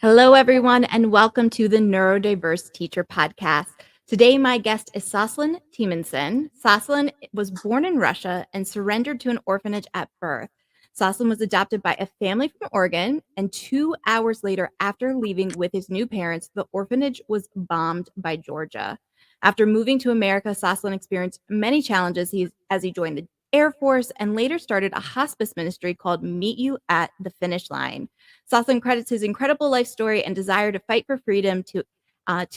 Hello, everyone, and welcome to the Neurodiverse Teacher Podcast. Today, my guest is Soslan Temanson. Soslan was born in Russia and surrendered to an orphanage at birth. Soslan was adopted by a family from Oregon, and 2 hours later, after leaving with his new parents, the orphanage was bombed by Georgia. After moving to America, Soslan experienced many challenges as he joined the Air Force and later started a hospice ministry called Meet You at the Finish Line. Soslan credits his incredible life story and desire to fight for freedom to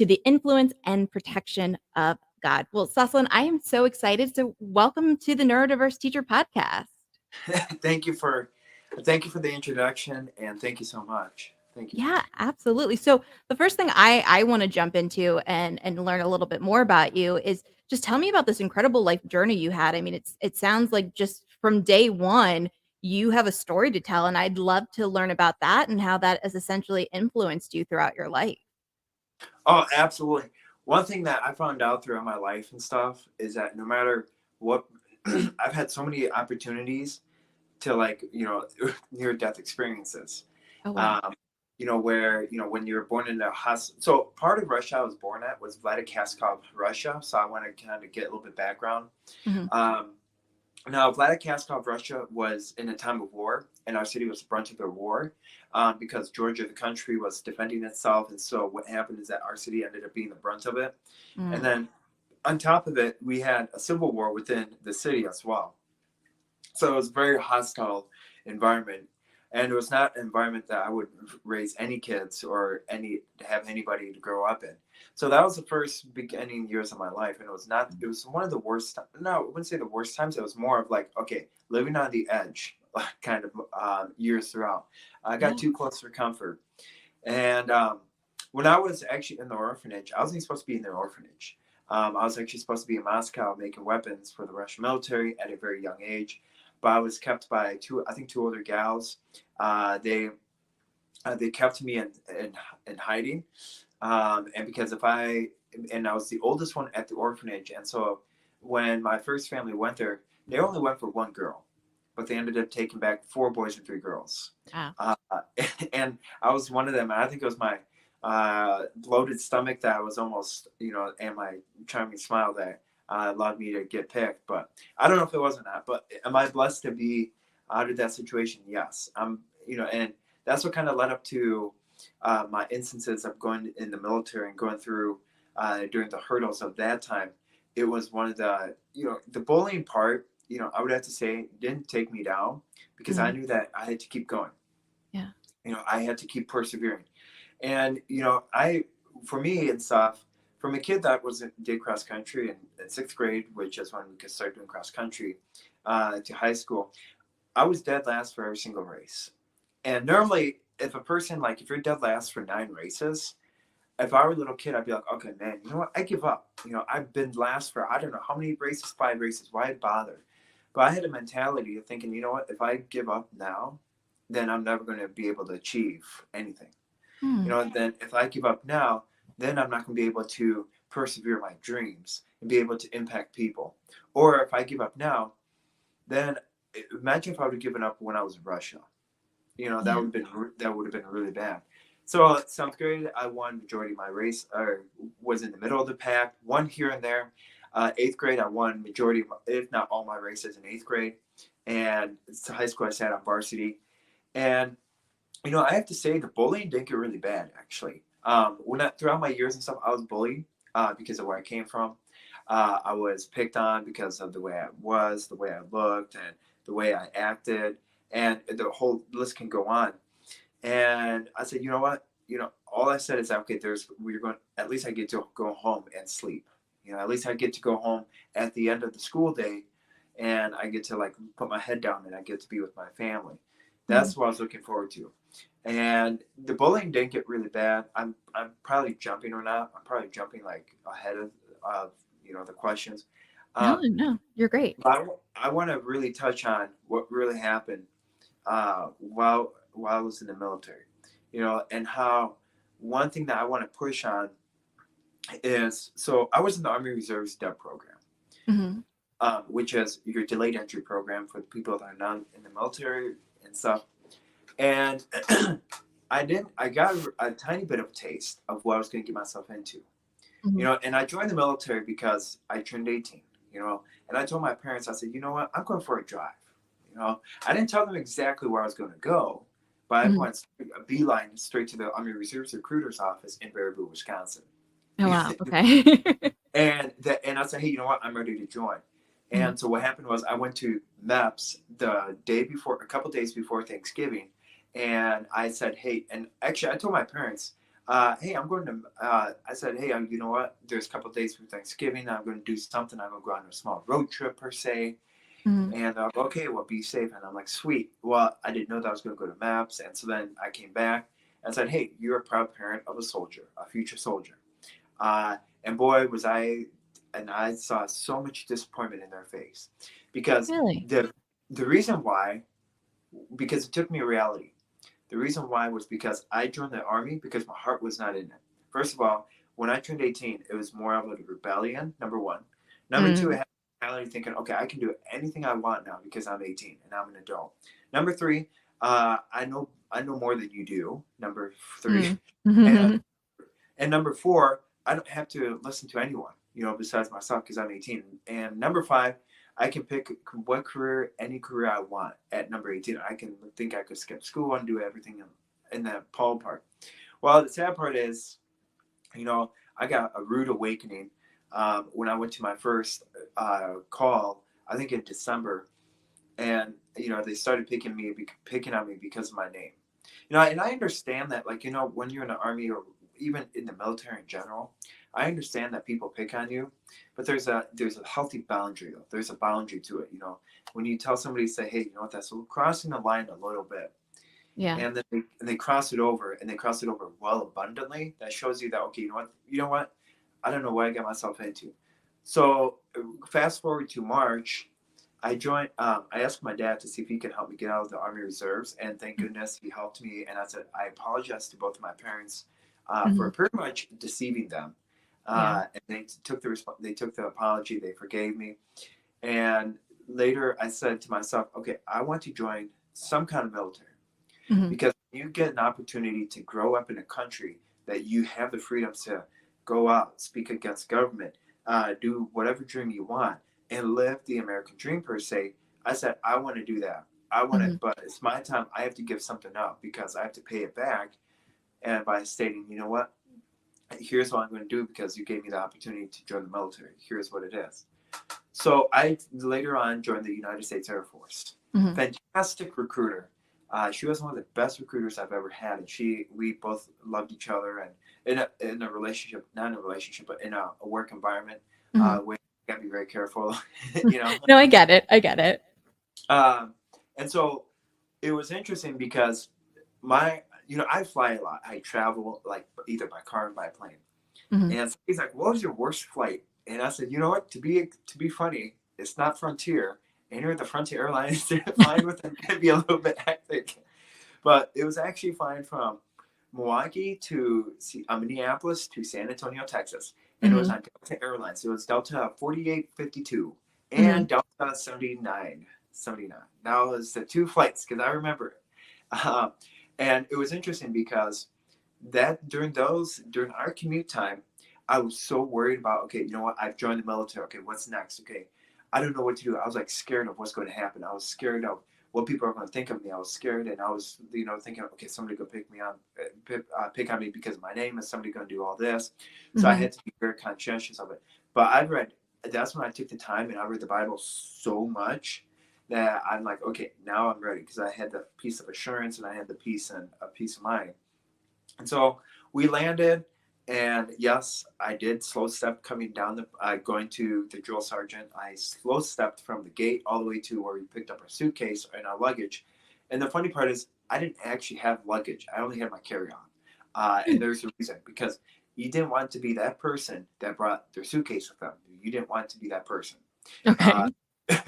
the influence and protection of God. Well, Soslan, I am so excited. So welcome to the Neurodiverse Teacher Podcast. Thank you for the introduction, and thank you so much. Thank you. Yeah, absolutely. So the first thing I want to jump into and learn a little bit more about you is just tell me about this incredible life journey you had. I mean, it sounds like just from day one, you have a story to tell, and I'd love to learn about that and how that has essentially influenced you throughout your life. Oh, absolutely. One thing that I found out throughout my life and stuff is that no matter what, I've had so many opportunities to near-death experiences. Oh, wow. Where when you're born in a hospital. So part of Russia I was born at was Vladikavkaz, Russia. So I want to kind of get a little bit background. Mm-hmm. Now, Vladikavkaz, Russia was in a time of war, and our city was the brunt of the war because Georgia, the country, was defending itself. And so what happened is that our city ended up being the brunt of it. Mm. And then on top of it, we had a civil war within the city as well. So it was a very hostile environment. And it was not an environment that I would raise any kids or have anybody to grow up in. So that was the first beginning years of my life. And it was one of the worst. No, I wouldn't say the worst times. It was more of like, okay, living on the edge kind of years throughout. I got too close for comfort. And when I was actually in the orphanage, I wasn't supposed to be in the orphanage. I was actually supposed to be in Moscow making weapons for the Russian military at a very young age. But I was kept by two older gals. They kept me in hiding, and because I was the oldest one at the orphanage, and so when my first family went there, they only went for one girl, but they ended up taking back 4 boys and 3 girls. Wow. And I was one of them. And I think it was my bloated stomach that was almost, and my charming smile that allowed me to get picked. But I don't know if it was or not. But am I blessed to be out of that situation? Yes. And that's what kind of led up to my instances of going in the military and going through during the hurdles of that time. It was one of the, the bullying part, I would have to say didn't take me down because I knew that I had to keep going. Yeah. I had to keep persevering. And, for me and stuff, from a kid that did cross country in 6th grade, which is when we could start doing cross country, to high school, I was dead last for every single race. And normally, if you're dead last for 9 races, if I were a little kid, I'd be like, okay, man, you know what? I give up. I've been last for, I don't know how many races, 5 races. Why bother? But I had a mentality of thinking, you know what? If I give up now, then I'm never going to be able to achieve anything. Then if I give up now, then I'm not going to be able to persevere my dreams and be able to impact people. Or if I give up now, then imagine if I would have given up when I was in Russia. That would have been really bad. So 7th grade, I won majority of my race, or was in the middle of the pack, won here and there. 8th grade, I won majority, if not all my races in 8th grade. And to high school, I sat on varsity. And, I have to say the bullying didn't get really bad, actually. Throughout my years and stuff, I was bullied because of where I came from. I was picked on because of the way I was, the way I looked, and the way I acted. And the whole list can go on. And I said, you know what? All I said is, okay, at least I get to go home and sleep. At least I get to go home at the end of the school day and I get to put my head down and I get to be with my family. That's what I was looking forward to. And the bullying didn't get really bad. I'm probably jumping or not. I'm probably jumping ahead of the questions. No, you're great. But I want to really touch on what really happened while I was in the military, and how one thing that I want to push on is, so I was in the Army Reserves DEP program, Mm-hmm. which is your delayed entry program for the people that are not in the military and stuff. And I got a tiny bit of a taste of what I was going to get myself into, Mm-hmm. and I joined the military because I turned 18, and I told my parents, I said, you know what, I'm going for a drive. I didn't tell them exactly where I was going to go, but I Mm-hmm. went a beeline straight to the Army Reserves recruiter's office in Baraboo, Wisconsin. Oh, wow. Okay. And I said, hey, you know what, I'm ready to join. Mm-hmm. And so what happened was I went to MEPS the day before, a couple days before Thanksgiving, and I said, hey, and actually I told my parents, hey, I'm going to, I said, hey, you know what, there's a couple days before Thanksgiving, I'm going to do something, I'm going to go on a small road trip per se. Mm-hmm. And okay, well, be safe. And I'm like, sweet. Well, I didn't know that I was going to go to MAPS. And so then I came back and said, hey, you're a proud parent of a soldier, a future soldier. And boy, I saw so much disappointment in their face, because Really? the reason why, because it took me a reality. The reason why was because I joined the Army because my heart was not in it. First of all, when I turned 18, it was more of a rebellion, number one. Number two, I Mm-hmm. had a mentality thinking, okay, I can do anything I want now because I'm 18 and I'm an adult. Number three, I know more than you do. Number three, and Mm-hmm. and number four, I don't have to listen to anyone, besides myself because I'm 18. And number five, I can pick what career, any career I want at number 18. I can think I could skip school and do everything in that Paul part. Well, the sad part is, I got a rude awakening when I went to my first call, I think in December, and they started picking on me because of my name. And I understand that, like, when you're in the Army or even in the military in general, I understand that people pick on you, but there's a healthy boundary though. There's a boundary to it. When you tell somebody, say, hey, you know what, that's crossing the line a little bit, Yeah. and then they cross it over, and they cross it over well abundantly. That shows you that, okay, you know what, I don't know what I got myself into. So fast forward to March, I joined. I asked my dad to see if he could help me get out of the Army Reserves, and thank goodness he helped me. And I said I apologize to both of my parents Mm-hmm. for pretty much deceiving them. Yeah. And they took the apology. They forgave me. And later, I said to myself, okay, I want to join some kind of military, Mm-hmm. because you get an opportunity to grow up in a country that you have the freedom to go out, speak against government, do whatever dream you want, and live the American dream per se. I said, I want to do that. I want Mm-hmm. it, but it's my time. I have to give something up because I have to pay it back. And by stating, you know what, here's what I'm going to do because you gave me the opportunity to join the military. Here's what it is. So I later on joined the United States Air Force. Mm-hmm. Fantastic recruiter. She was one of the best recruiters I've ever had, and we both loved each other, and in a relationship, not in a relationship, but in a work environment, Mm-hmm. where you gotta be very careful, No, I get it. I get it. Um, and so it was interesting because I fly a lot. I travel like either by car or by plane. Mm-hmm. And he's like, "What was your worst flight?" And I said, "You know what? To be funny, it's not Frontier. And here at the Frontier Airlines, flying with them can be a little bit hectic. But it was actually flying from Milwaukee to Minneapolis to San Antonio, Texas, and it was Mm-hmm. on Delta Airlines. It was Delta 4852 Mm-hmm. and Delta 79. Now it was the two flights because I remember it. And it was interesting because during our commute time, I was so worried about, okay, you know what, I've joined the military. Okay, what's next? Okay, I don't know what to do. I was like scared of what's going to happen. I was scared of what people are going to think of me. I was scared, and I was, thinking, okay, somebody could pick on me because of my name. Is somebody going to do all this? So I Mm-hmm. had to be very conscientious of it. But that's when I took the time and I read the Bible so much that I'm like, okay, now I'm ready, because I had the peace of assurance and I had the peace and a peace of mind. And so we landed, and yes, I did slow step coming down going to the drill sergeant. I slow stepped from the gate all the way to where we picked up our suitcase and our luggage. And the funny part is, I didn't actually have luggage. I only had my carry-on. And there's a reason, because you didn't want to be that person that brought their suitcase with them. You didn't want to be that person. Okay.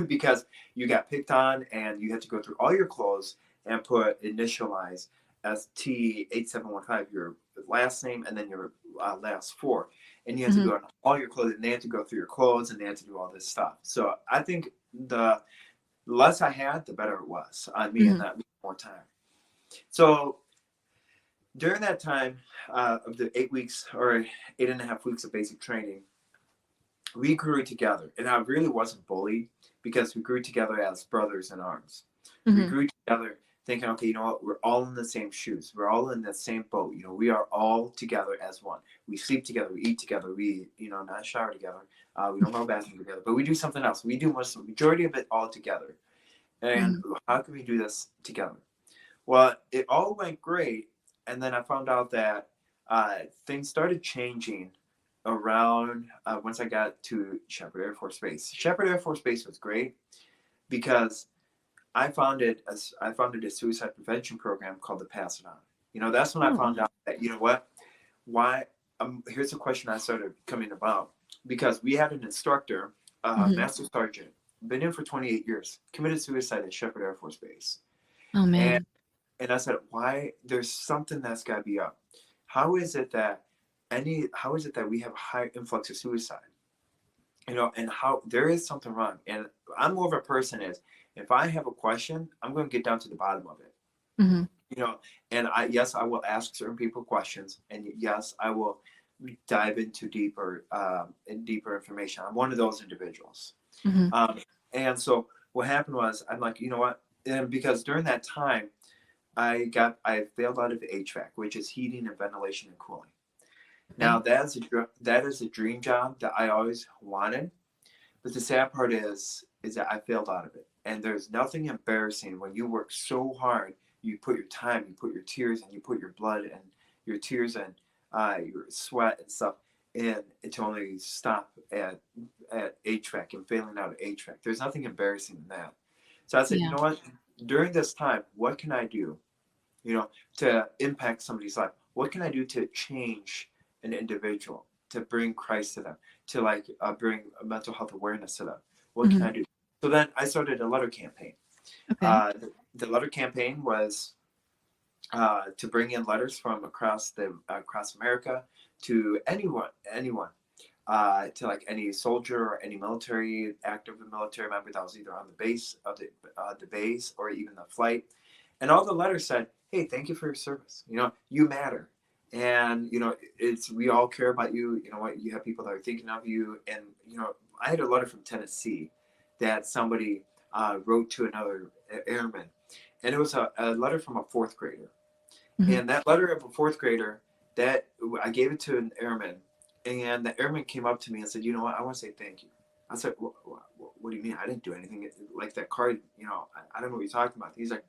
Because you got picked on and you had to go through all your clothes and put initialize as T8715, your last name, and then your last four. And you had to Mhm. go on all your clothes, and they had to go through your clothes, and they had to do all this stuff. So I think the less I had, the better it was on me, and Mhm. that more time. So during that time of the 8 weeks or 8.5 weeks of basic training, we grew together. And I really wasn't bullied because we grew together as brothers in arms. We Mhm. grew together thinking, okay, you know what? We're all in the same shoes. We're all in the same boat. You know, we are all together as one. We sleep together. We eat together. We, not shower together. We don't go to the bathroom together, but we do something else. We do most of the majority of it all together. And Mhm. how can we do this together? Well, it all went great, and then I found out that things started changing around once I got to Shepherd Air Force Base. Shepherd Air Force Base was great because I founded a suicide prevention program called the Pass It On. That's when I Oh, found wow. out that why. Here's a question I started coming about because we had an instructor, Mhm. Master Sergeant, been in for 28 years, committed suicide at Shepherd Air Force Base. Oh, And man. and I said, why? There's something that's got to be up. How is it that we have a high influx of suicide? And how there is something wrong. And I'm more of a person is if I have a question, I'm going to get down to the bottom of it. Mhm. You know, and yes, I will ask certain people questions, and yes, I will dive into deeper information. I'm one of those individuals. Mhm. Um, and so what happened was, I'm like, you know what? And because during that time, I failed out of HVAC, which is heating and ventilation and cooling. Now Okay. that is a dream job that I always wanted, but the sad part is that I failed out of it. And there's nothing embarrassing when you work so hard. You put your time, you put your tears, and you put your blood and your tears and your sweat and stuff in to only stop at HVAC and failing out of HVAC. There's nothing embarrassing in that. So I said, you Yeah. know what? During this time, what can I do? To impact somebody's life. What can I do to change an individual, to bring Christ to them, to bring mental health awareness to them? What can Mhm. I do? So then I started a letter campaign. Okay. The letter campaign was to bring in letters from across America to anyone, to like any soldier or any military active military member that was either on the base of the base or even the flight. And all the letters said, "Hey, thank you for your service. You matter, and it's we all care about you. You know what? You have people that are thinking of you." And I had a letter from Tennessee that somebody wrote to another airman, and it was a letter from a fourth grader. Mhm. And that letter of a fourth grader, that I gave it to an airman, and the airman came up to me and said, "You know what? I want to say thank you." I said, "What do you mean? I didn't do anything like that card. I don't know what you're talking about." He's like,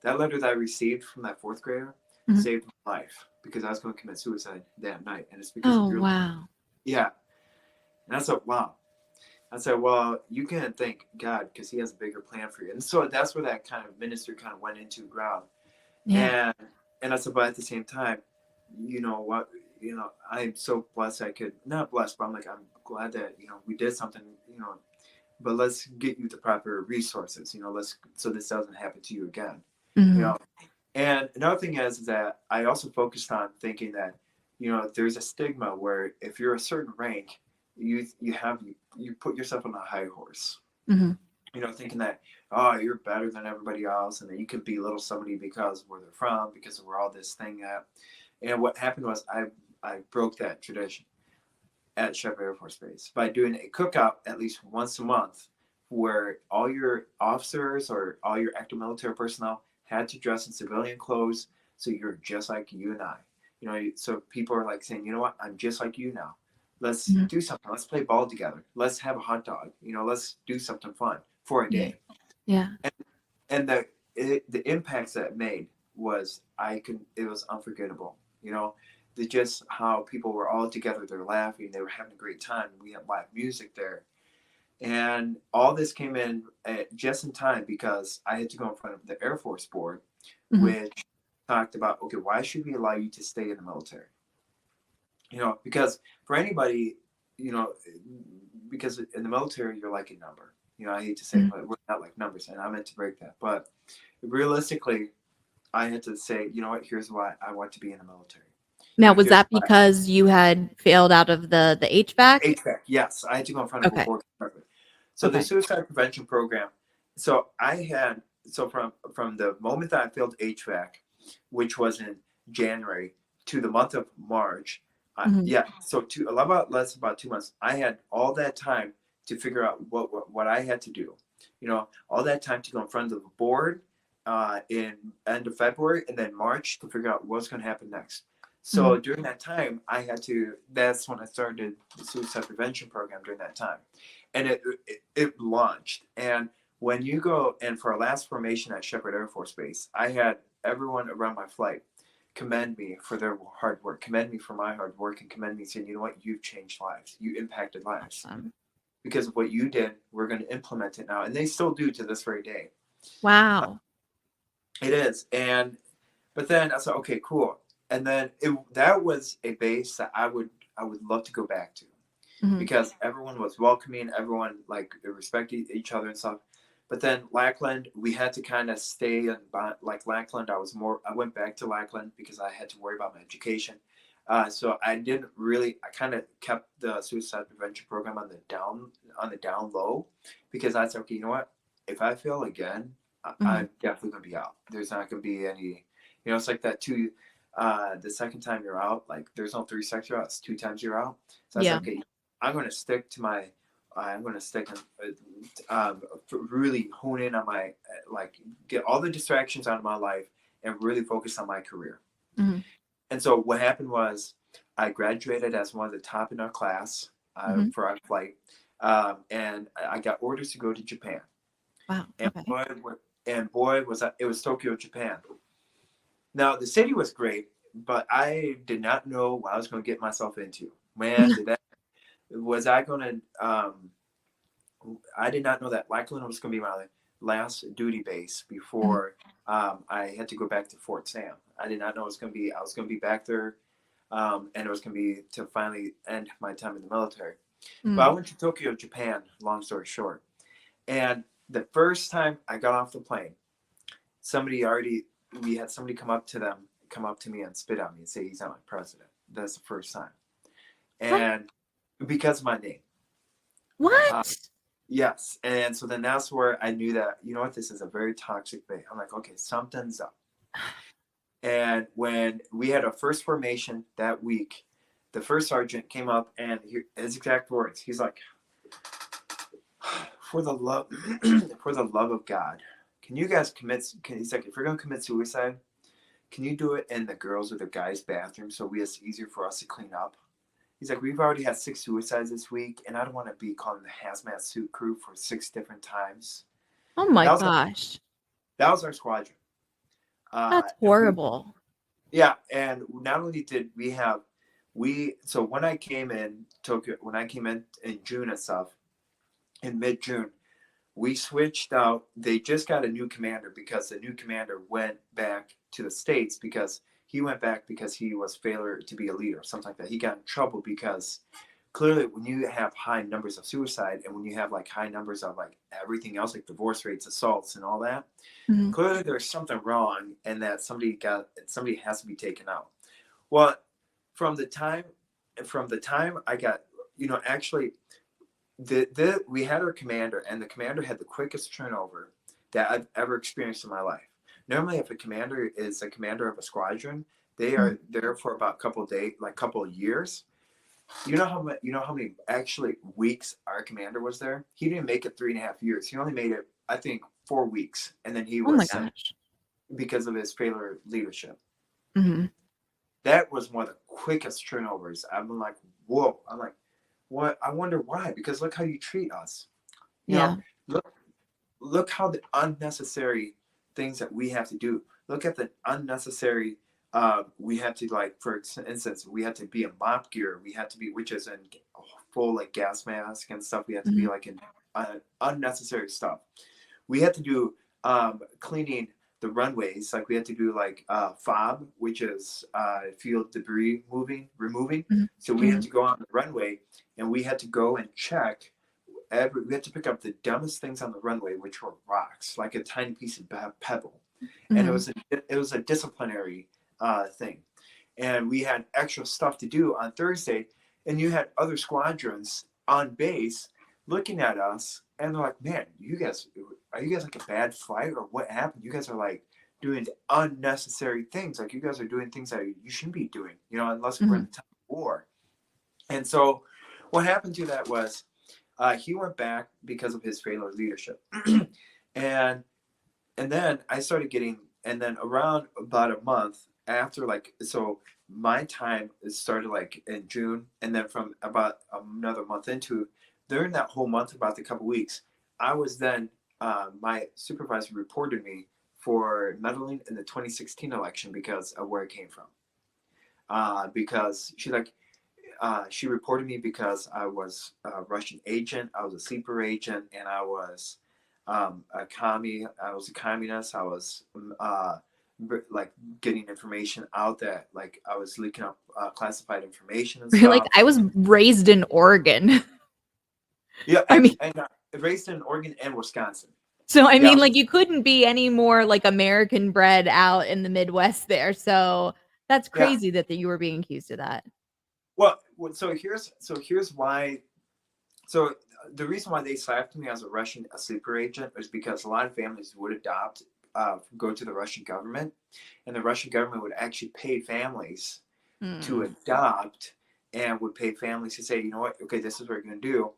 "That letter that I received from that fourth grader Mhm. saved my life because I was going to commit suicide that night, and it's because of Oh, your wow. yeah." And I said, "Wow." I said, "Well, you can thank God because He has a bigger plan for you." And so that's where that kind of ministry kind of went into ground. Yeah. And I said, but at the same time, you know what, I'm so blessed I could not blessed, but I'm glad that, we did something, but let's get you the proper resources, let's so this doesn't happen to you again. You Mhm. know. And another thing is that I also focused on thinking that, there's a stigma where if you're a certain rank, you put yourself on a high horse, Mhm. thinking that, oh, you're better than everybody else, and that you can belittle somebody because of where they're from, because of where all this thing at. And what happened was I broke that tradition at Shepherd Air Force Base by doing a cookout at least once a month, where all your officers or all your active military personnel had to dress in civilian clothes, so you're just like you and I. So people are like saying, you know what, I'm just like you now. Let's Mhm. do something. Let's play ball together. Let's have a hot dog. Let's do something fun for a Yeah. day. Yeah. And the impacts that it made was it was unforgettable. Just how people were all together, they're laughing, they were having a great time. We had live music there, and all this came in just in time because I had to go in front of the Air Force Board, Mhm. which talked about, okay, why should we allow you to stay in the military? Because for anybody, you know, because in the military, you're like a number. You know, I hate to say it, but we're not like numbers, and I meant to break that. But realistically, I had to say, you know what, here's why I want to be in the military. Now, You know, was here's that why. because you had failed out of the HVAC? HVAC, yes. I had to go in front of a Okay. board. So the Okay. suicide prevention program. So I had from the moment that I failed HVAC, which was in January, to the month of March. Mhm. Yeah, so about 2 months. I had all that time to figure out what I had to do. You know, all that time to go in front of the board in end of February, and then March to figure out what's going to happen next. So Mhm. during that time, I had to. That's when I started the suicide prevention program during that time, and it launched. And when you go and for our last formation at Shepherd Air Force Base, I had everyone around my flight commend me for their hard work, commend me for my hard work, and commend me saying, you know what, you've changed lives, you impacted lives Awesome. because of what you did. We're going to implement it now, and they still do to this very day. Wow. It is, and but then I said, okay, cool, and then that was a base that I would love to go back to Mhm. because everyone was welcoming, everyone like respected each other and stuff. But then Lackland, we had to kind of stay in like Lackland. I went back to Lackland because I had to worry about my education. So I didn't really. I kind of kept the suicide prevention program on the down low because I said, okay, you know what? If I fail again, Mhm. I'm definitely gonna be out. There's not gonna be any. You know, it's like that too. The second time you're out, like there's no three seconds you're out. It's two times you're out. So I said, Yeah. okay, I'm going to stick to my. I'm going to stick and really hone in on my like get all the distractions out of my life and really focus on my career. Mhm. And so what happened was I graduated as one of the top in our class Mhm. for our flight, and I got orders to go to Japan. Wow. And Okay. boy was it was Tokyo, Japan. Now the city was great, but I did not know what I was going to get myself into. Man, did that was I going to I did not know that Lackland was going to be my last duty base Mhm. before I had to go back to Fort Sam. I did not know it was going to be. I was going to be back there, and it was going to be to finally end my time in the military. But I Mhm. went to Tokyo, Japan. Long story short, and the first time I got off the plane, somebody already we had somebody come up to me and spit on me and say he's not my president. That's the first time, What? and because of my name. Uh, What? Yes. And so then that's where I knew that, you know what, this is a very toxic bait. I'm like, okay, something's up. And when we had our first formation that week, the first sergeant came up and his exact words, he's like, for the love, for the love of God, can you guys he's like, if you're going to commit suicide, can you do it in the girls' or the guys' bathroom so it's easier for us to clean up? He's like, we've already had 6 suicides this week, and I don't want to be calling the hazmat suit crew for 6 different times. Oh my That was gosh. that was our squadron. That's And we, horrible. yeah, and not only did we have, so when I came in Tokyo, when I came in June and stuff, in mid June, we switched out. They just got a new commander because the new commander went back to the States because he went back because he was failure to be a leader, something like that. He got in trouble because clearly when you have high numbers of suicide and when you have like high numbers of like everything else, like divorce rates, assaults, and all that, Mhm. clearly there's something wrong and that somebody has to be taken out. Well, from the time I got, actually we had our commander, and the commander had the quickest turnover that I've ever experienced in my life. Normally, if a commander is a commander of a squadron, they Mhm. are there for about a couple of days, like couple of years. You know how many actually weeks our commander was there? He didn't make it 3.5 years. He only made it, I think, 4 weeks, and then he Oh my was sent gosh. because of his failure leadership. Mhm. That was one of the quickest turnovers. I'm like, whoa. I'm like, what? I wonder why. Because look how you treat us. You know, Yeah. look look how the unnecessary things that we have to do. Look at the unnecessary. We have to, like, for instance, we have to be in mop gear. We have to be, which is in full like gas mask and stuff. We have to be Mhm. like in unnecessary stuff. We had to do cleaning the runways. Like we had to do like fob, which is field debris removing. So we had Mhm. to go on the runway, and we had to go and check we had to pick up the dumbest things on the runway, which were rocks, like a tiny piece of pebble. And Mhm. it was a disciplinary thing. And we had extra stuff to do on Thursday, and you had other squadrons on base looking at us, and they're like, "Man, are you guys like a bad flight, or what happened? You guys are like doing unnecessary things. Like you guys are doing things that you shouldn't be doing, unless we're in Mhm. the time of war." And so, what happened to that was he went back because of his failure leadership, and and then I started getting, and then around about a month after, like, so my time started like in June, and then from about another month into, during that whole month, about the couple weeks, I was then, my supervisor reported me for meddling in the 2016 election because of where it came from. Because she reported me because I was a Russian agent, I was a sleeper agent, and I was a commie. I was a communist. I was like getting information out that like I was leaking up classified information and You're like, stuff. I was raised in Oregon. Yeah, I mean, and raised in Oregon and Wisconsin. so I Yeah, mean, like, you couldn't be any more like American bred out in the Midwest there. So that's yeah. crazy that you were being accused of that. Well, so here's why. So the reason why they slapped me as a Russian a sleeper agent is because a lot of families would go to the Russian government, and the Russian government would actually pay families to Mm. adopt, and would pay families to say, you know what, okay, this is what you're going to do,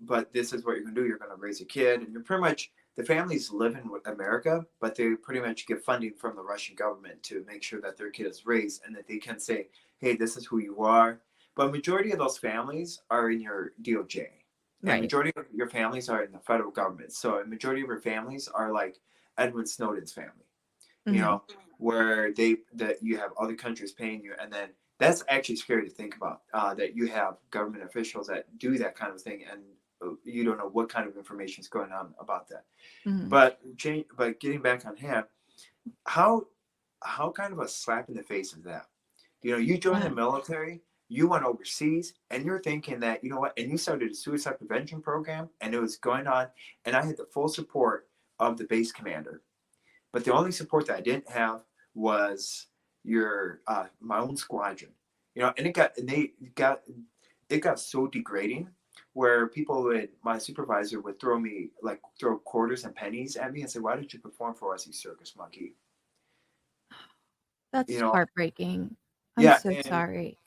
but this is what you're going to do. You're going to raise a kid, and you're pretty much the families live in America, but they pretty much get funding from the Russian government to make sure that their kid is raised and that they can say, hey, this is who you are. But majority of those families are in your DOJ, and Right. majority of your families are in the federal government. So a majority of your families are like Edward Snowden's family, you Mhm. know, where that you have other countries paying you, and then that's actually scary to think about. That you have government officials that do that kind of thing, and you don't know what kind of information is going on about that. Mhm. But getting back on hand, how kind of a slap in the face is that? You join the Yeah. military, you went overseas, and you're thinking that, you know what, and you started a suicide prevention program, and it was going on, and I had the full support of the base commander. But the only support that I didn't have was your my own squadron. And it got so degrading where my supervisor would throw quarters and pennies at me and say, "Why did you perform for us, you circus monkey?" You That's know, heartbreaking. I'm yeah, so sorry.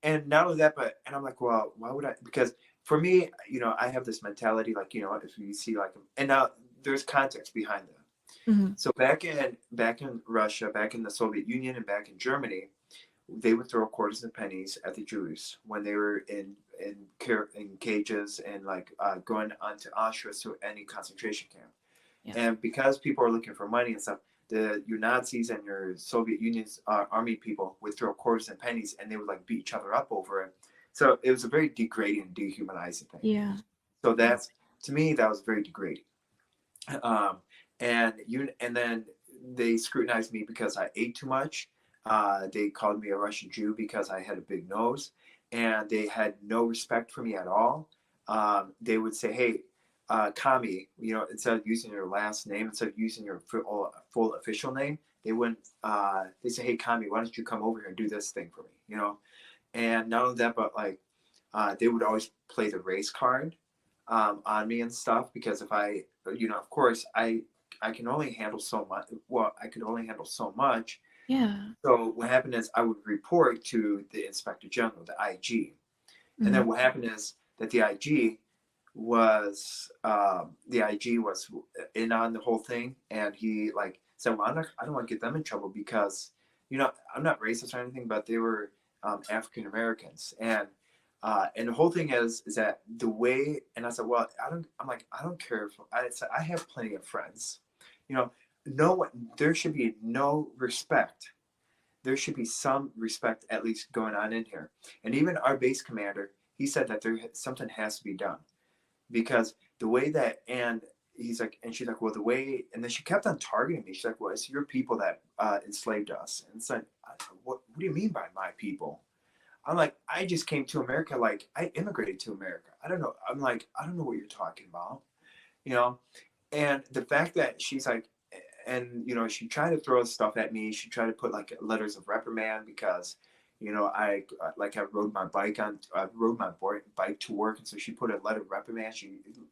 and not only that, but and I'm like, well, why would I? Because for me, I have this mentality, like, if you see like, and now there's context behind that. Mhm. So back in Russia, back in the Soviet Union, and back in Germany, they would throw quarters and pennies at the Jews when they were in cages, and like going onto Auschwitz or any concentration camp. Yeah. And because people are looking for money and stuff, your Nazis and your Soviet Union's army people would throw quarters and pennies, and they would like beat each other up over it. So it was a very degrading, dehumanizing thing. Yeah. So that's, to me, that was very degrading. Um, and then they scrutinized me because I ate too much. They called me a Russian Jew because I had a big nose, and they had no respect for me at all. They would say, "Hey, Kami," instead of using your last name, instead of using your full official name, they wouldn't. They say, "Hey, Kami, why don't you come over here and do this thing for me?" And not only that, but like they would always play the race card on me and stuff, because if of course, I can only handle so much. Well, I could only handle so much. Yeah. So what happened is I would report to the Inspector General, the IG, and then Mhm. what happened is that the IG was in on the whole thing, and he like said, "Well, I don't want to get them in trouble because I'm not racist or anything, but they were African Americans." And the whole thing is that the way, and I said, well, I don't care if I said, I have plenty of friends, no one, there should be no respect. There should be some respect at least going on in here. And even our base commander, he said that something has to be done, because the way that, and he's like, and she's like, well, the way, and then she kept on targeting me. She's like, well, it's your people that enslaved us. And it's like, what do you mean by my people? I'm like, I just came to America. Like, I immigrated to America. I don't know. I'm like, I don't know what you're talking about, you know? And the fact that she's like, and, you know, she tried to throw stuff at me. She tried to put like letters of reprimand because, you know, I rode my bike I rode my bike to work. And so she put a letter of reprimand.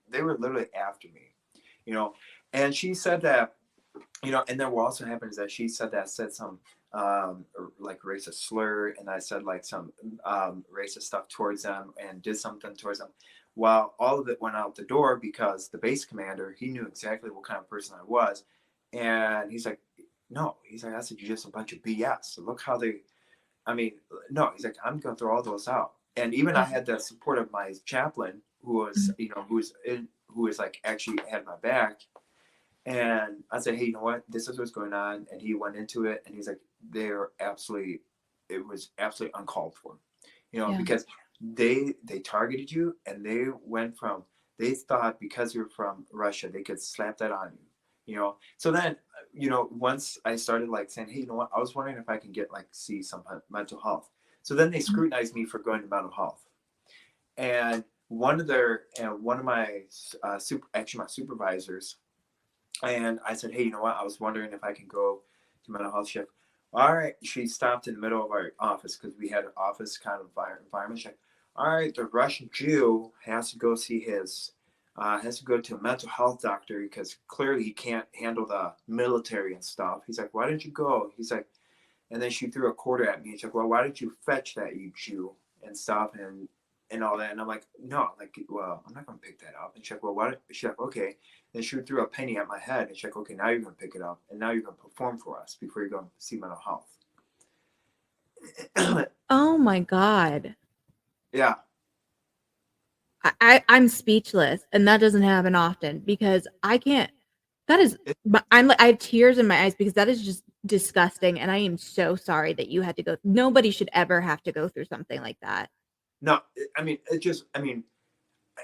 They were literally after me, you know? And she said that, you know, and then what also happened is that she said that I said some like racist slur, and I said like some racist stuff towards them and did something towards them. Well, all of it went out the door because the base commander, he knew exactly what kind of person I was, and he's like, no, he's like, I said, you're just a bunch of BS. So look how they, I mean, no, he's like, I'm gonna throw all those out. And even I had the support of my chaplain, who was, you know, who was like actually had my back. And I said, hey, you know what? This is what's going on. And he went into it, and he's like, it was absolutely uncalled for, you know, Yeah. because they targeted you, and they thought because you're from Russia, they could slap that on you, you know. So then, you know, once I started like saying, hey, you know what? I was wondering if I can get like see some mental health. So then they scrutinized me for going to mental health. And one of my my supervisors, and I said, hey, you know what? I was wondering if I can go to mental health shift. All right. She stopped in the middle of our office because we had an office kind of environment. She's like, all right, the Russian Jew has to go see has to go to a mental health doctor because clearly he can't handle the military and stuff. He's like, why didn't you go? He's like, and then she threw a quarter at me. She's like, well, why didn't you fetch that, you Jew, and stuff and all that? And I'm like, no, like, well, I'm not going to pick that up. And she's like, well, why? She's like, okay. Then she threw a penny at my head, and she's like, okay, now you're going to pick it up, and now you're going to perform for us before you go and see mental health. Oh my God. Yeah. I'm speechless, and that doesn't happen often because I can't. That is, It, I have tears in my eyes because that is just disgusting, and I am so sorry that you had to go. Nobody should ever have to go through something like that. no, I mean,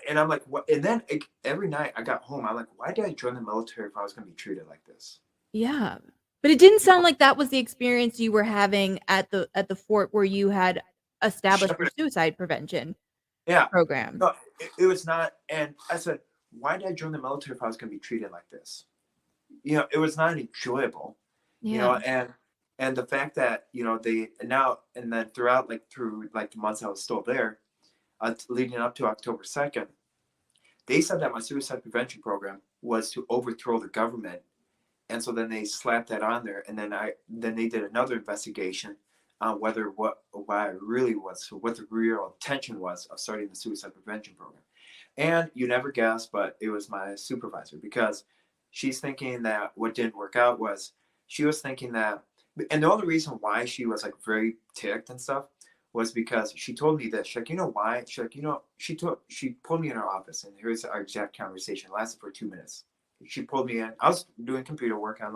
and I'm like, what? And then every night I got home, I'm like, why did I join the military if I was going to be treated like this? Yeah, but it didn't You sound know, like that was the experience you were having at the fort where you had established your shepherd. suicide prevention Yeah. program. No, it was not. And I said, why did I join the military if I was going to be treated like this? You know, it was not enjoyable, you Yeah. know, and the fact that, you know, they now and then through like the months I was still there, leading up to October 2nd, they said that my suicide prevention program was to overthrow the government. And so then they slapped that on there, and then they did another investigation on what the real intention was of starting the suicide prevention program. And you never guess, but it was my supervisor, because she's thinking that what didn't work out was she was thinking that, and the only reason why she was like very ticked and stuff was because she told me this. She's like, you know why? She's like, you know, she pulled me in her office, and here's our exact conversation. It lasted for 2 minutes. She pulled me in. I was doing computer work. I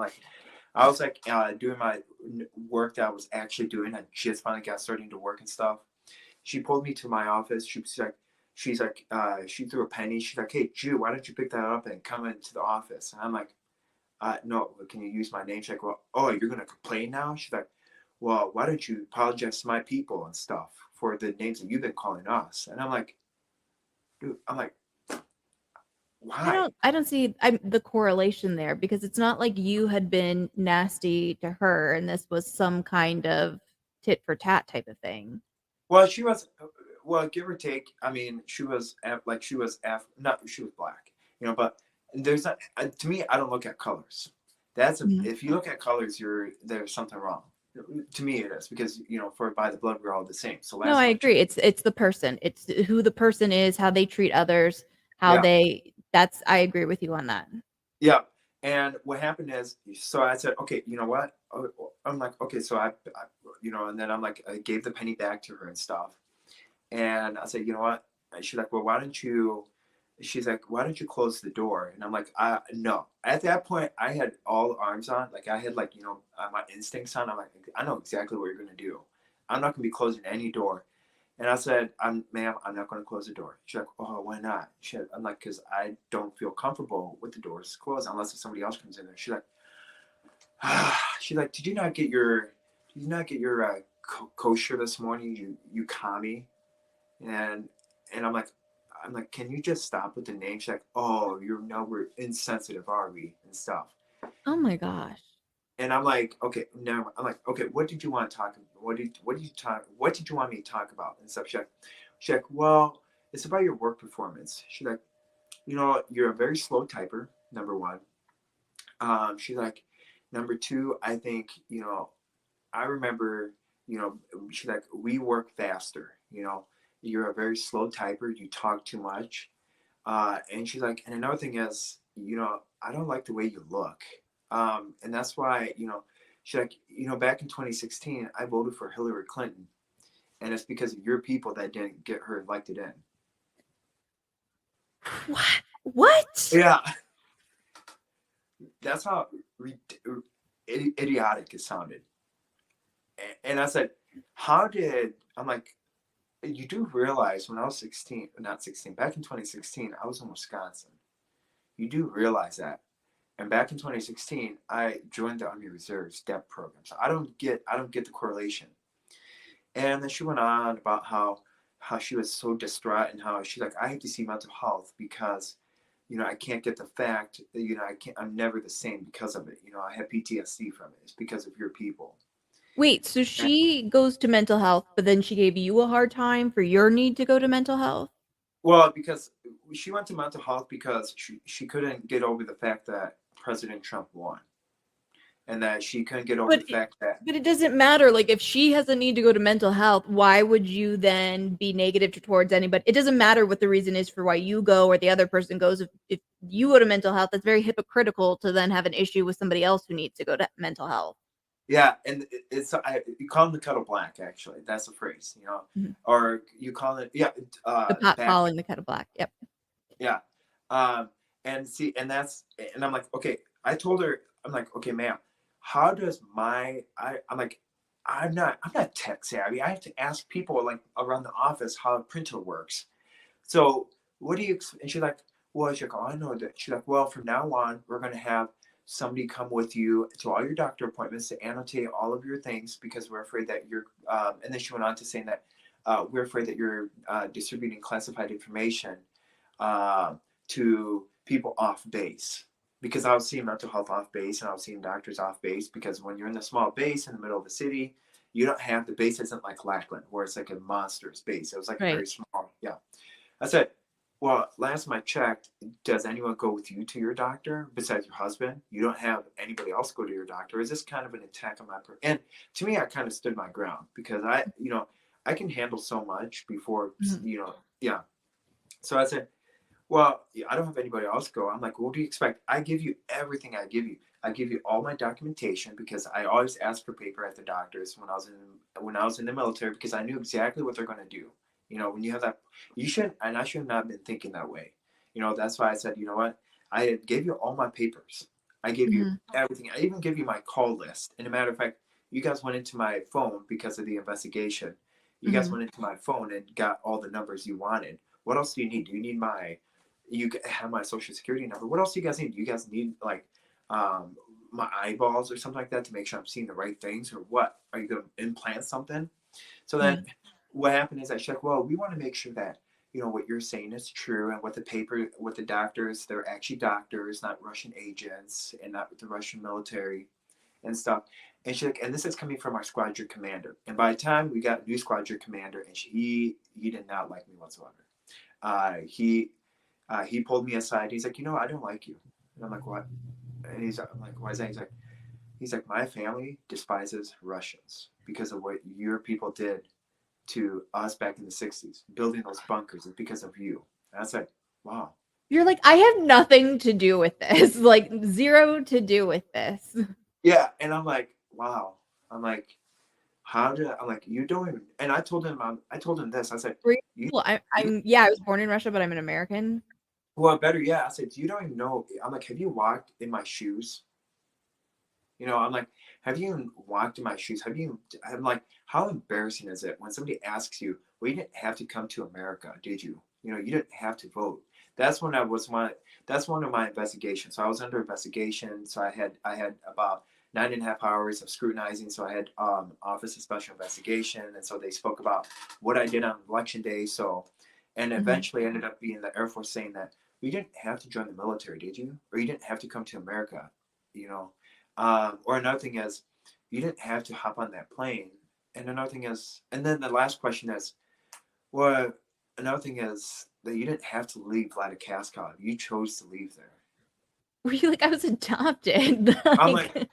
was like doing my work that I was actually doing. I just finally got starting to work and stuff. She pulled me to my office. She threw a penny. She's like, hey, Jew, why don't you pick that up and come into the office? And I'm like, no, can you use my name? She's like, well, oh, you're going to complain now? She's like, well, why don't you apologize to my people and stuff for the names that you've been calling us? And I'm like, dude, why? I don't see the correlation there because it's not like you had been nasty to her and this was some kind of tit for tat type of thing. Well, she was, well, give or take. I mean, she was not, she was black, you know, but there's not, to me, I don't look at colors. Mhm. If you look at colors, there's something wrong. To me, it is, because, you know, for by the blood, we're all the same. So No, last I much, agree. It's the person. It's who the person is, how they treat others, how yeah. they I agree with you on that. Yeah. And what happened is, so I said, okay, you know what? I'm like, okay, so you know, and then I'm like, I gave the penny back to her and stuff. And I said, you know what? And she's like, well, she's like, why don't you close the door? And I'm like, no. At that point, I had all arms on. Like, I had, like, you know, my instincts on. I'm like, I know exactly what you're going to do. I'm not going to be closing any door. And I said, ma'am, I'm not going to close the door. She's like, oh, why not? I'm like, because I don't feel comfortable with the doors closed unless if somebody else comes in there. She's like, did you not get your kosher this morning? You commie. And I'm like, can you just stop with the name? She's like, oh, we're insensitive, are we? And stuff. Oh my gosh. And I'm like, okay, no. I'm like, okay, what did you want to talk about? What did you want me to talk about? And stuff. She's like, well, it's about your work performance. She's like, you're a very slow typer, number one. She's like, number two, I think, I remember, she's like, we work faster, you're a very slow typer, you talk too much. And she's like, and another thing is, I don't like the way you look. And that's why, she's like, back in 2016, I voted for Hillary Clinton. And it's because of your people that didn't get her elected in. What? Yeah. That's how idiotic it sounded. And I said, I'm like, you do realize when I was 16, not 16, back in 2016, I was in Wisconsin. You do realize that. And back in 2016, I joined the Army Reserves DEP program. So I don't get the correlation. And then she went on about how she was so distraught and how she's like, I have to see mental health because, I can't get the fact that, I'm never the same because of it. I have PTSD from it. It's because of your people. Wait, so she goes to mental health, but then she gave you a hard time for your need to go to mental health? Well, because she went to mental health because she couldn't get over the fact that President Trump won. And that she couldn't get over the fact that. But it doesn't matter. Like, if she has a need to go to mental health, why would you then be negative towards anybody? It doesn't matter what the reason is for why you go or the other person goes. If you go to mental health, that's very hypocritical to then have an issue with somebody else who needs to go to mental health. Yeah, and you call them the kettle black. Actually, that's the phrase. Mm-hmm. Or you call it the pot calling the kettle black. Yep. Yeah, and I'm like, okay. I told her, I'm like, okay, ma'am, how does I'm like, I'm not tech savvy. I have to ask people like around the office how a printer works. So what do you? And she's like, well, she's like, oh, I know that. She's like, well, from now on, we're gonna have somebody come with you to all your doctor appointments to annotate all of your things because we're afraid that you're. And then she went on to saying that we're afraid that you're distributing classified information to people off base. Because I was seeing mental health off base and I was seeing doctors off base because when you're in the small base in the middle of the city, you don't have the base isn't like Lackland where it's like a monstrous base. It was like right. very small. Yeah. I said, well, last time I checked, does anyone go with you to your doctor besides your husband? You don't have anybody else go to your doctor. Is this kind of an attack on my And to me, I kind of stood my ground because I can handle so much before, yeah. So I said, well, I don't have anybody else go. I'm like, what do you expect? I give you everything I give you. I give you all my documentation because I always ask for paper at the doctors when I was in the military because I knew exactly what they're going to do. When you have that, you shouldn't, and I should have not been thinking that way. That's why I said, you know what? I gave you all my papers. I gave you everything. I even give you my call list. And a matter of fact, you guys went into my phone because of the investigation. You guys went into my phone and got all the numbers you wanted. What else do you need? Do you need you have my social security number? What else do you guys need? Do you guys need like my eyeballs or something like that to make sure I'm seeing the right things, or what? Are you going to implant something? So then what happened is I checked, well, we want to make sure that, what you're saying is true and what the doctors, they're actually doctors, not Russian agents and not the Russian military and stuff. And she's like, and this is coming from our squadron commander. And by the time we got new squadron commander, and he did not like me whatsoever. He pulled me aside. He's like, I don't like you. And I'm like, what? And I'm like, why is that? He's like, my family despises Russians because of what your people did to us back in the 60s. Building those bunkers is because of you. And I was like, wow. You're like, I have nothing to do with this. Like, zero to do with this. Yeah. And I'm like, wow. I'm like, I'm like, you don't even, and I told him this. I said, I was born in Russia, but I'm an American. Well, better yet, I said, you don't even know. I'm like, have you walked in my shoes? I'm like, have you even walked in my shoes? I'm like, how embarrassing is it when somebody asks you, well, you didn't have to come to America, did you? You didn't have to vote. That's when that's one of my investigations. So I was under investigation. So I had about 9.5 hours of scrutinizing. So I had Office of Special Investigation. And so they spoke about what I did on election day. So, and eventually ended up being the Air Force saying that, you didn't have to join the military, did you? Or you didn't have to come to America, you know? Or another thing is, you didn't have to hop on that plane. And another thing is, and then the last question is, well, another thing is that you didn't have to leave Vladikavkaz. You chose to leave there. Were you like, I was adopted? I'm like,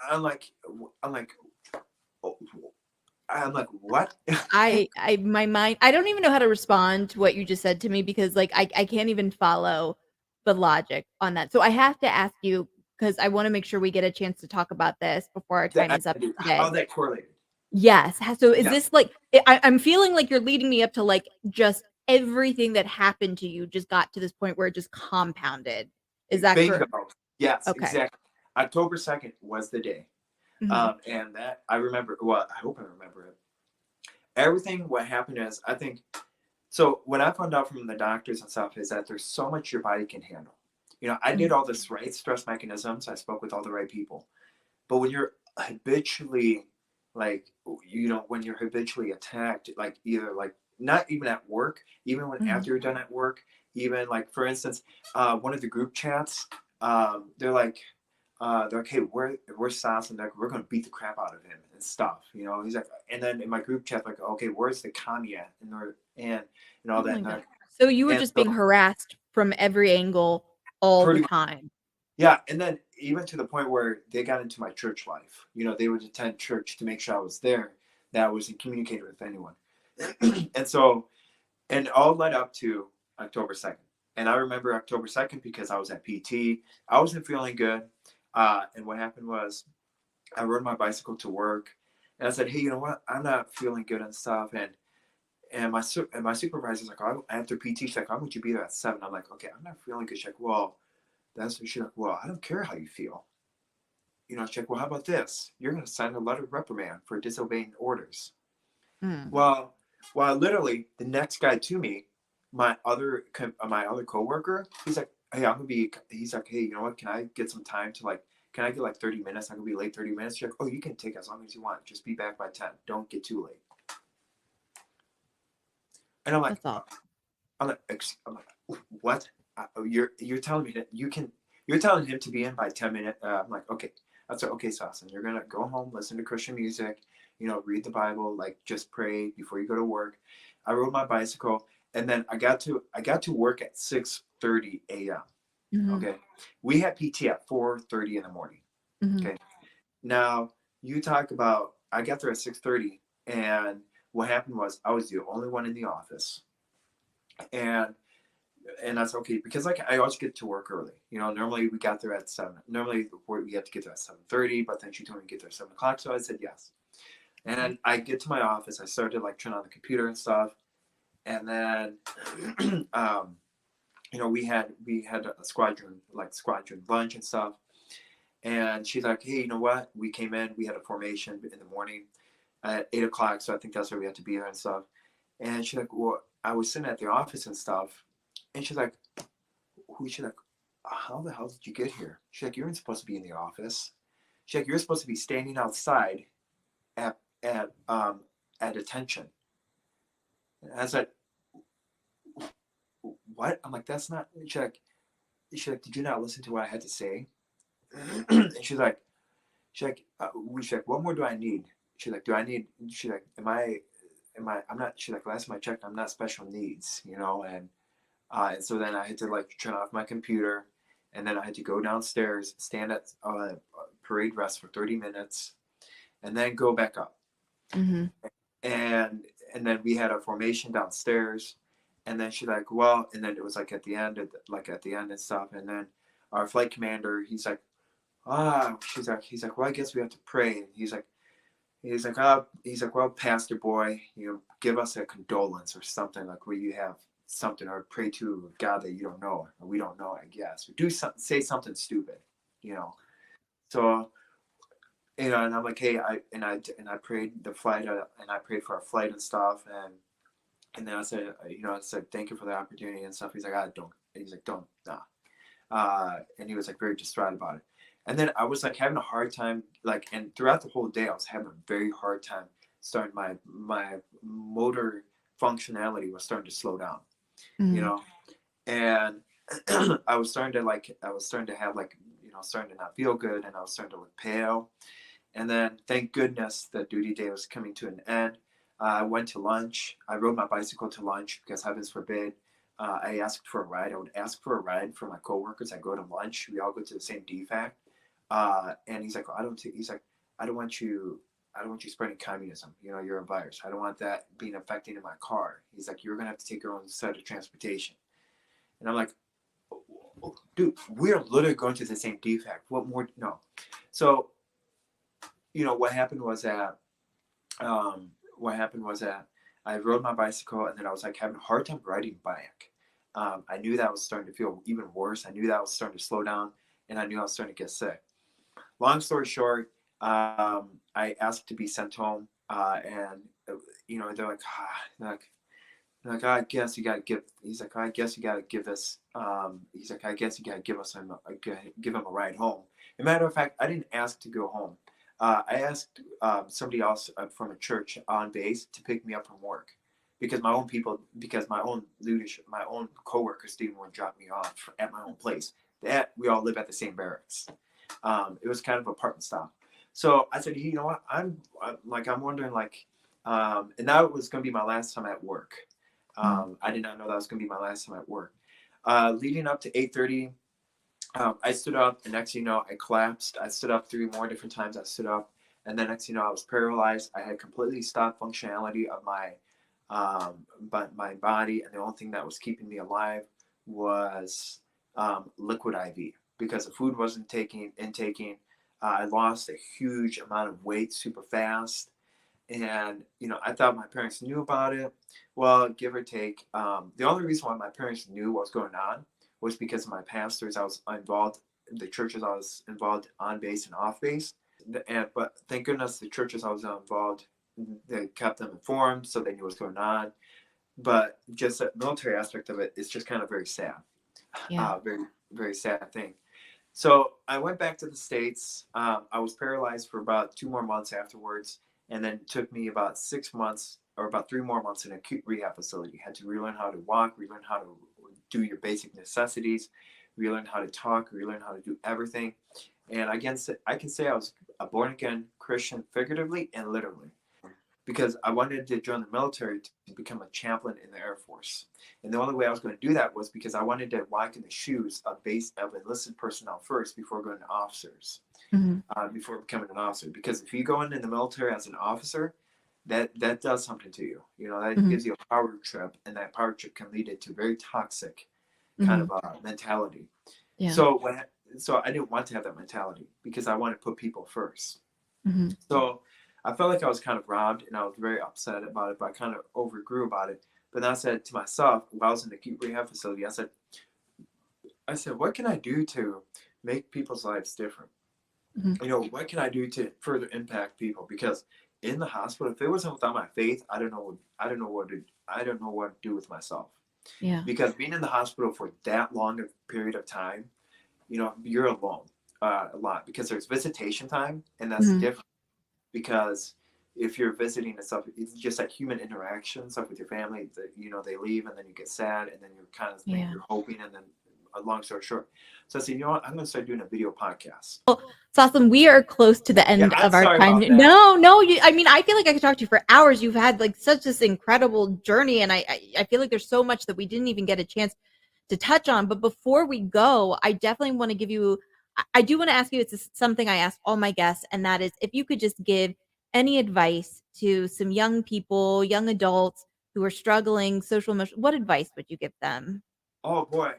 I'm like, I'm like, oh, I'm like, what? My mind, I don't even know how to respond to what you just said to me because like I can't even follow the logic on that. So I have to ask you because I want to make sure we get a chance to talk about this before our time is up How today. that correlated? Yes. So is Yes. this like I'm feeling like you're leading me up to like just everything that happened to you just got to this point where it just compounded. Is that Bingo. correct? Yes, Okay. exactly. October 2nd was the day. Mhm. And that I remember, well, I hope I remember it. Everything, what happened is, I think, so what I found out from the doctors and stuff is that there's so much your body can handle. I did all this right stress mechanisms. I spoke with all the right people. But when you're habitually, like, when you're habitually attacked, like either like not even at work, even when after you're done at work, even like for instance, one of the group chats, they're like, hey, where's Sas? And we're gonna beat the crap out of him and stuff. He's like, and then in my group chat, like, okay, where's the commie at? And all Oh that. my God. So you were And just so being harassed from every angle all the pretty much, time. yeah. And then even to the point where they got into my church life. They would attend church to make sure I was there, that I wasn't communicating with anyone. And so, and all led up to October 2nd. And I remember October 2nd because I was at PT. I wasn't feeling good. And what happened was, I rode my bicycle to work, and I said, "Hey, you know what? I'm not feeling good and stuff." And my supervisor's like, after PT, she's like, "Why would you be there at 7?" I'm like, "Okay, I'm not feeling good." She's like, "Well, she's like, "Well, I don't care how you feel." She's like, "Well, how about this? You're going to sign a letter of reprimand for disobeying orders." Mm. Well, literally the next guy to me, my other coworker, he's like, "Hey, I'm gonna be." He's like, "Hey, you know what? Can I get some time to like? Can I get like 30 minutes? I'm gonna be late 30 minutes." She's like, "Oh, you can take as long as you want. Just be back by 10. Don't get too late." And I'm like, That's all. I'm like, what? You're telling me that you can? You're telling him to be in by 10 minutes? I'm like, okay. That's like, okay, Sasson. You're gonna go home, listen to Christian music, read the Bible, like just pray before you go to work. I rode my bicycle, and then I got to work at 6:30 a.m. Mhm. Okay, we had PT at 4:30 in the morning. Mhm. Okay, now you talk about, I got there at 6:30, and what happened was I was the only one in the office, and that's okay because like I always get to work early. Normally we got there at 7. Normally we have to get there at 7:30, but then she told me to get there at 7 o'clock, so I said yes. And then I get to my office, I started like turning on the computer and stuff, and then we had a squadron lunch and stuff. And she's like, "Hey, you know what? We came in, we had a formation in the morning at 8 o'clock, so I think that's where we had to be there and stuff." And she's like, "Well, I was sitting at the office and stuff," and she's like, she's like, "How the hell did you get here?" She's like, "You weren't supposed to be in the office." She's like, "You're supposed to be standing outside at at um at attention." And I was like, "What?" I'm like, "That's not." She's like, "Did you not listen to what I had to say?" And she's like, "What more do I need?" She's like, "Do I need?" She's like, "Am I? I'm not." She's like, "Last time I checked, I'm not special needs, And so then I had to like turn off my computer, and then I had to go downstairs, stand at parade rest for 30 minutes, and then go back up. Mhm. And then we had a formation downstairs, and then she's like, "Well," and then it was like at the end, and stuff, and then our flight commander, he's like, "Well, I guess we have to pray," and "Well, Pastor Boy, give us a condolence or something, like where you have something, or pray to God that you don't know, or we don't know, I guess. Or say something stupid, you know." So, you know, and I'm like, hey, I prayed the flight, and I prayed for our flight and stuff, and then I said, you know, I said thank you for the opportunity and stuff. He's like, I don't. And he's like, don't, nah. And he was like very distraught about it. And then I was like having a hard time, like, and throughout the whole day, I was having a very hard time starting my motor functionality was starting to slow down, you Mm. know, and I was starting to have like, you know, starting to not feel good, and I was starting to look pale. And then thank goodness the duty day was coming to an end. I went to lunch. I rode my bicycle to lunch because heavens forbid I asked for a ride. I would ask for a ride for my coworkers. I go to lunch. We all go to the same DFAC. And he's like, he's like, I don't want you, I don't want you spreading communism. You know, you're a virus. I don't want that being affecting in my car. He's like, you're going to have to take your own set of transportation. And I'm like, dude, we're literally going to the same DFAC. What more? No. So, you know, what happened was that I rode my bicycle, and then I was like having a hard time riding back. I knew that I was starting to feel even worse. I knew that I was starting to slow down, and I knew I was starting to get sick. Long story short, I asked to be sent home, and you know, they're like, I guess you gotta give. He's like, I guess you gotta give us. He's like, I guess you gotta give him a ride home. As a matter of fact, I didn't ask to go home. I asked somebody else from a church on base to pick me up from work, because my own leadership, my own coworkers didn't want to drop me off at my own place. That we all live at the same barracks. It was kind of apartment style. So I said, you know what? I'm wondering, like, and that was going to be my last time at work. I did not know that was going to be my last time at work. Leading up to 8:30, I stood up, and next thing you know, I collapsed. I stood up 3 more different times. I stood up, and then next thing you know, I was paralyzed. I had completely stopped functionality of but my body, and the only thing that was keeping me alive was liquid IV, because the food wasn't intaking. I lost a huge amount of weight super fast, and you know, I thought my parents knew about it. Well, give or take, the only reason why my parents knew what was going on was because of my pastors. I was involved the churches I was involved on base and off base, and but thank goodness the churches I was involved, they kept them informed, so they knew what's going on. But just the military aspect of it is just kind of very sad. Yeah. Very, very sad thing. So I went back to the States. I was paralyzed for about 2 more months afterwards. And then it took me about 6 months, or about 3 more months, in an acute rehab facility. Had to relearn how to walk, relearn how to do your basic necessities, relearn how to talk, relearn how to do everything. And I can say I was a born again Christian, figuratively and literally, because I wanted to join the military to become a chaplain in the Air Force. And the only way I was going to do that was because I wanted to walk in the shoes of enlisted personnel first before going to officers, Mm-hmm. before becoming an officer. Because if you go in the military as an officer, that does something to you. You know, that Mm-hmm. gives you a power trip, and that power trip can lead into very toxic kind Mm-hmm. of mentality. Yeah. So so I didn't want to have that mentality, because I wanted to put people first. Mm-hmm. So I felt like I was kind of robbed, and I was very upset about it, but I kind of overgrew about it. But then I said to myself, while I was in the acute rehab facility, I said, what can I do to make people's lives different? Mm-hmm. You know, what can I do to further impact people? Because in the hospital, if it wasn't without my faith, I don't know what to do with myself. Yeah. Because being in the hospital for that long a period of time, you know, you're alone a lot, because there's visitation time, and that's Mm-hmm. different. Because if you're visiting and stuff, it's just like human interaction stuff with your family. That, you know, they leave, and then you get sad, and then you're kind of Yeah. you're hoping, and then a long story short. So I said, you know what, I'm going to start doing a video podcast. Soslan, we are close to the Yeah, end I'm of our sorry time. about that. No, I mean, I feel like I could talk to you for hours. You've had like such this incredible journey, and I feel like there's so much that we didn't even get a chance to touch on. But before we go, I definitely want to give you, I do want to ask you, it's something I ask all my guests, and that is if you could just give any advice to some young people, young adults who are struggling social emotion, what advice would you give them? Oh boy,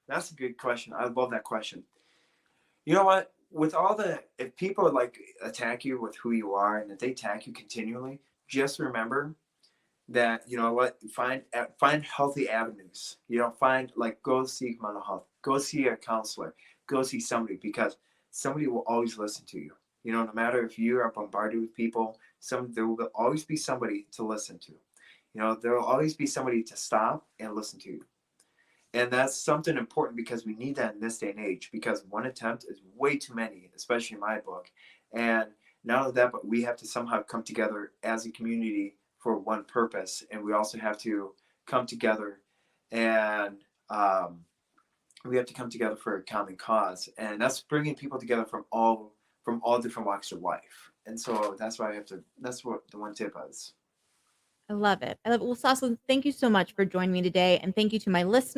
that's a good question. I love that question. You know what? With all if people like attack you with who you are, and if they attack you continually, just remember that, you know what, find healthy avenues. You know, find, like, go seek mental health, go see a counselor, go see somebody, because somebody will always listen to you. No matter if you are bombarded with people, there will always be somebody to listen to. There will always be somebody to stop and listen to you. And that's something important because we need that in this day and age, because one attempt is way too many, especially in my book. And not only that, but we have to somehow come together as a community for one purpose. And we also have to come together and we have to come together for a common cause. And that's bringing people together from all different walks of life. And so that's why that's what the one tip is. I love it. I love it. Well, Soslan, thank you so much for joining me today. And thank you to my listeners.